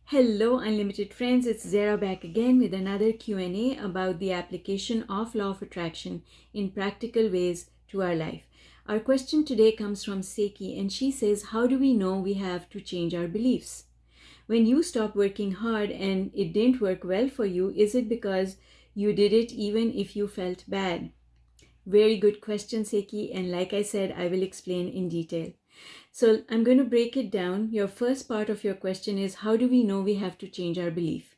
Hello unlimited friends, it's Zehra back again with another Q&A about the application of law of attraction in practical ways to our life. Our question today comes from Seki, and she says, how do we know we have to change our beliefs? When you stop working hard and it didn't work well for you, is it because you did it even if you felt bad? Very good question, Seki, and like I said, I will explain in detail. So I'm going to break it down. Your first part of your question is, how do we know we have to change our belief?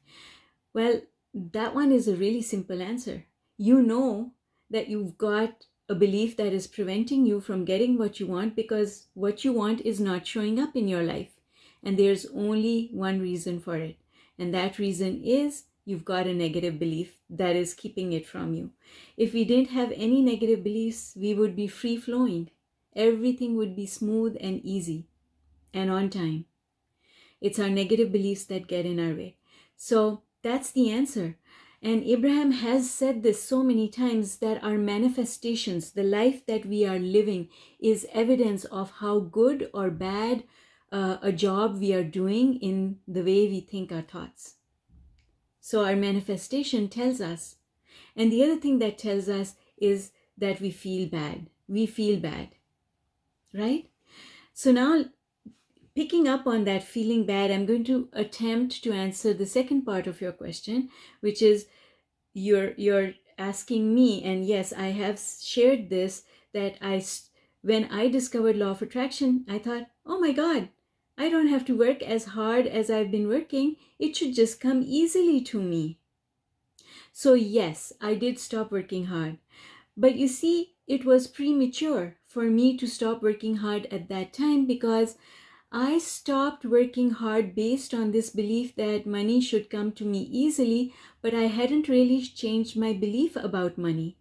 Well, that one is a really simple answer. You know that you've got a belief that is preventing you from getting what you want because what you want is not showing up in your life. And there's only one reason for it. And that reason is you've got a negative belief that is keeping it from you. If we didn't have any negative beliefs, we would be free flowing. Everything would be smooth and easy and on time. It's our negative beliefs that get in our way. So that's the answer. And Abraham has said this so many times that our manifestations, the life that we are living, is evidence of how good or bad a job we are doing in the way we think our thoughts. So our manifestation tells us. And the other thing that tells us is that we feel bad. We feel bad. Right? So now, picking up on that feeling bad, I'm going to attempt to answer the second part of your question, which is you're asking me, and yes, I have shared this, that when I discovered law of attraction, I thought, oh my God, I don't have to work as hard as I've been working. It should just come easily to me. So yes, I did stop working hard. But you see, it was premature for me to stop working hard at that time because I stopped working hard based on this belief that money should come to me easily, but I hadn't really changed my belief about money.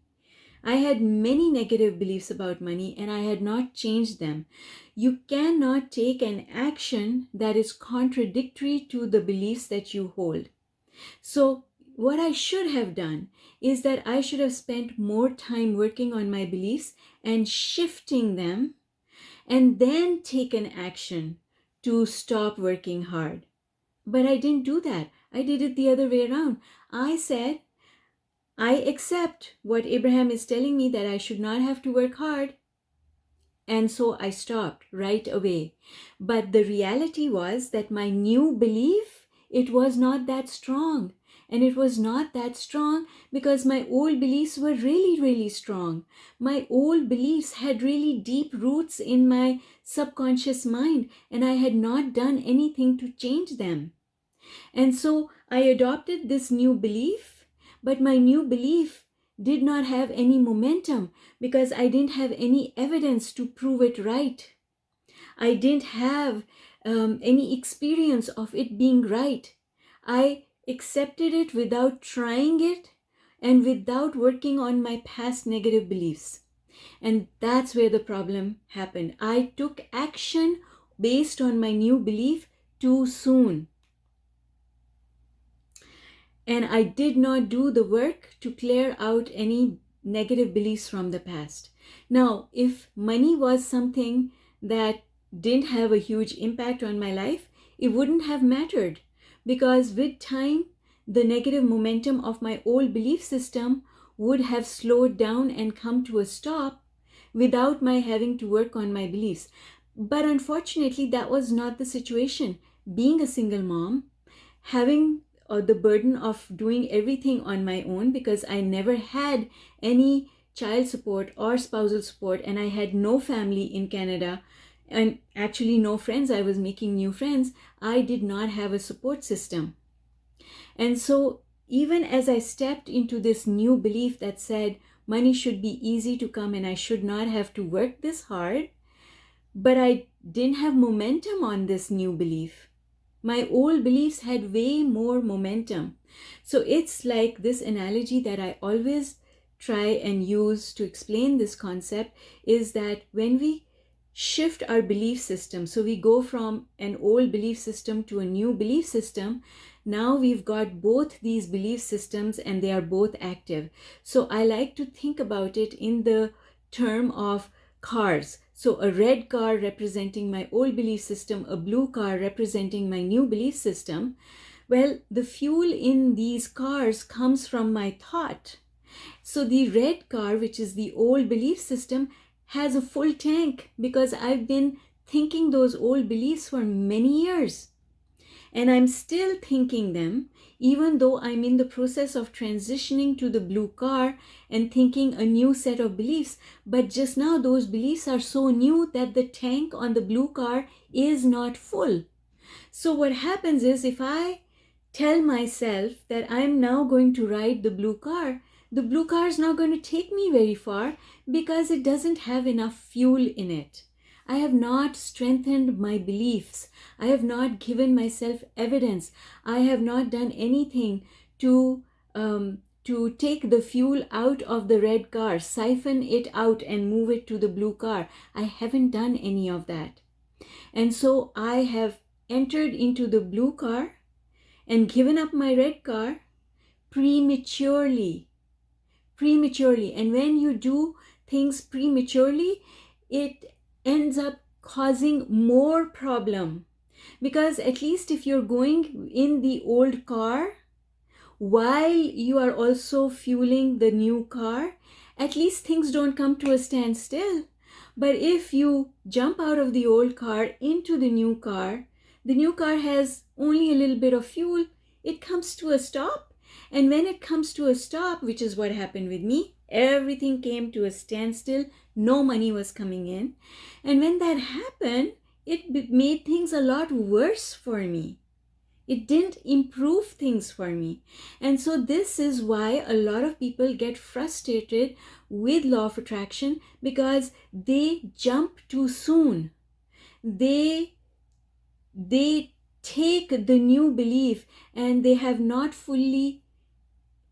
I had many negative beliefs about money and I had not changed them. You cannot take an action that is contradictory to the beliefs that you hold. So what I should have done is that I should have spent more time working on my beliefs and shifting them and then taken action to stop working hard. But I didn't do that. I did it the other way around. I said, I accept what Abraham is telling me, that I should not have to work hard. And so I stopped right away. But the reality was that my new belief, it was not that strong. And it was not that strong because my old beliefs were really, really strong. My old beliefs had really deep roots in my subconscious mind, and I had not done anything to change them. And so I adopted this new belief, but my new belief did not have any momentum because I didn't have any evidence to prove it right. I didn't have any experience of it being right. I accepted it without trying it and without working on my past negative beliefs. And that's where the problem happened. I took action based on my new belief too soon. And I did not do the work to clear out any negative beliefs from the past. Now, if money was something that didn't have a huge impact on my life, it wouldn't have mattered because with time, the negative momentum of my old belief system would have slowed down and come to a stop without my having to work on my beliefs. But unfortunately, that was not the situation. Being a single mom, having the burden of doing everything on my own because I never had any child support or spousal support, and I had no family in Canada and actually no friends. I was making new friends. I did not have a support system. And so even as I stepped into this new belief that said money should be easy to come and I should not have to work this hard, but I didn't have momentum on this new belief. My old beliefs had way more momentum. So it's like this analogy that I always try and use to explain this concept is that when we shift our belief system, so we go from an old belief system to a new belief system, now we've got both these belief systems and they are both active. So I like to think about it in the term of cars. So a red car representing my old belief system, a blue car representing my new belief system. Well, the fuel in these cars comes from my thought. So the red car, which is the old belief system, has a full tank because I've been thinking those old beliefs for many years. And I'm still thinking them, even though I'm in the process of transitioning to the blue car and thinking a new set of beliefs. But just now, those beliefs are so new that the tank on the blue car is not full. So what happens is, if I tell myself that I'm now going to ride the blue car is not going to take me very far because it doesn't have enough fuel in it. I have not strengthened my beliefs. I have not given myself evidence. I have not done anything to take the fuel out of the red car, siphon it out and move it to the blue car. I haven't done any of that. And so I have entered into the blue car and given up my red car prematurely. And when you do things prematurely, it ends up causing more problem. Because at least if you're going in the old car while you are also fueling the new car, at least things don't come to a standstill. But if you jump out of the old car into the new car has only a little bit of fuel, it comes to a stop. And when it comes to a stop, which is what happened with me, everything came to a standstill, no money was coming in. And when that happened, it made things a lot worse for me. It didn't improve things for me. And so this is why a lot of people get frustrated with law of attraction, because they jump too soon. They take the new belief and they have not fully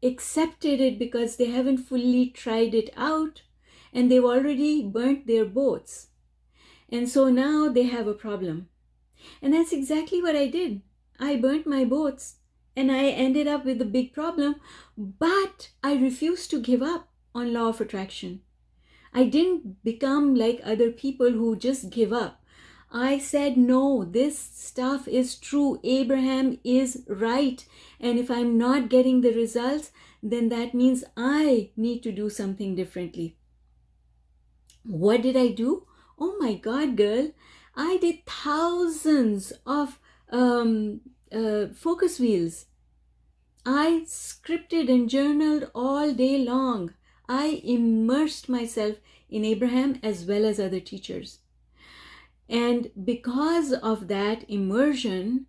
accepted it because they haven't fully tried it out, and they've already burnt their boats. And so now they have a problem. And that's exactly what I did. I burnt my boats and I ended up with a big problem, but I refused to give up on law of attraction. I didn't become like other people who just give up. I said, no, this stuff is true. Abraham is right. And if I'm not getting the results, then that means I need to do something differently. What did I do? Oh my God, girl. I did thousands of focus wheels. I scripted and journaled all day long. I immersed myself in Abraham as well as other teachers. And because of that immersion,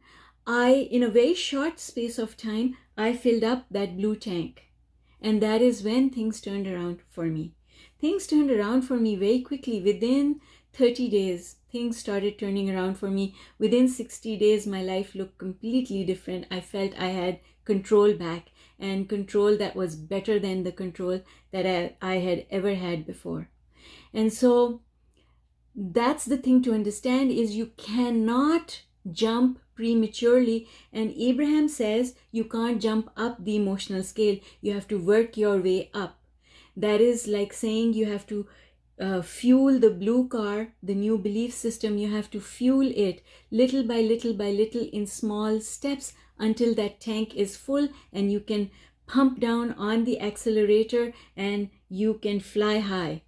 in a very short space of time, I filled up that blue tank. And that is when things turned around for me. Things turned around for me very quickly. Within 30 days, things started turning around for me. Within 60 days, my life looked completely different. I felt I had control back, and control that was better than the control that I had ever had before. And so that's the thing to understand, is you cannot jump prematurely. And Abraham says you can't jump up the emotional scale. You have to work your way up. That is like saying you have to fuel the blue car, the new belief system. You have to fuel it little by little in small steps until that tank is full and you can pump down on the accelerator and you can fly high.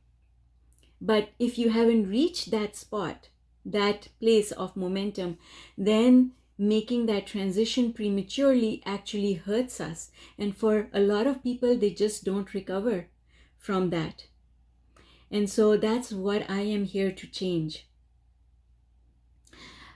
But if you haven't reached that spot, that place of momentum, then making that transition prematurely actually hurts us. And for a lot of people, they just don't recover from that. And so that's what I am here to change.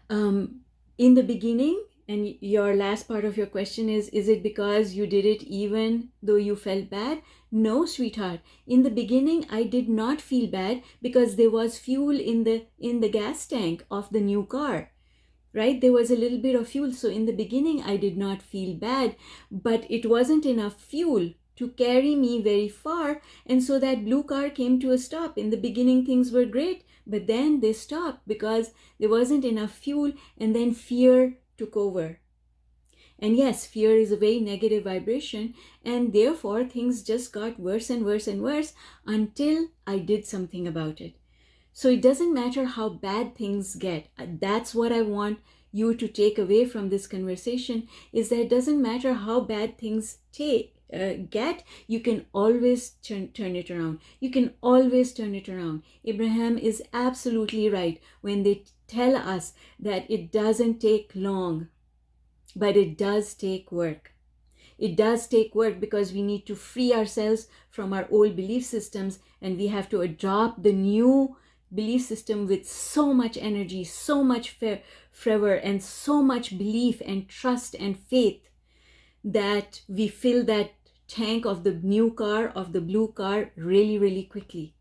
In the beginning, and your last part of your question is it because you did it even though you felt bad? No, sweetheart. In the beginning, I did not feel bad because there was fuel in the gas tank of the new car, right? There was a little bit of fuel. So in the beginning, I did not feel bad, but it wasn't enough fuel to carry me very far. And so that blue car came to a stop. In the beginning, things were great, but then they stopped because there wasn't enough fuel, and then fear took over. And yes, fear is a very negative vibration, and therefore things just got worse and worse and worse until I did something about it. So it doesn't matter how bad things get. That's what I want you to take away from this conversation, is that it doesn't matter how bad things get, you can always turn it around. You can always turn it around. Abraham is absolutely right when they tell us that it doesn't take long, but it does take work. It does take work because we need to free ourselves from our old belief systems, and we have to adopt the new belief system with so much energy, so much fervor, and so much belief and trust and faith that we fill that tank of the new car, of the blue car, really, really quickly.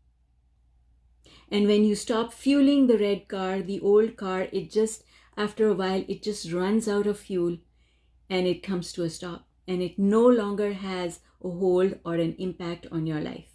And when you stop fueling the red car, the old car, it just, after a while, it just runs out of fuel and it comes to a stop. And it no longer has a hold or an impact on your life.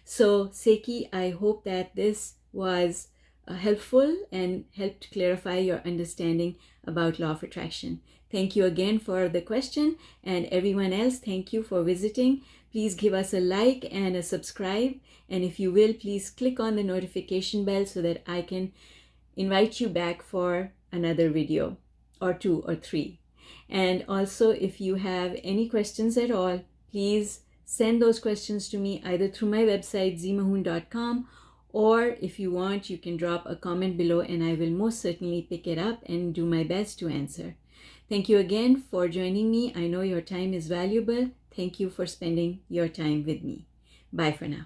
So, Seki, I hope that this was helpful and helped clarify your understanding about law of attraction. Thank you again for the question, and everyone else, thank you for visiting. Please give us a like and a subscribe, and if you will, please click on the notification bell so that I can invite you back for another video or 2 or 3. And also, if you have any questions at all, please send those questions to me either through my website ZMAHOON.com, or if you want, you can drop a comment below and I will most certainly pick it up and do my best to answer. Thank you again for joining me. I know your time is valuable. Thank you for spending your time with me. Bye for now.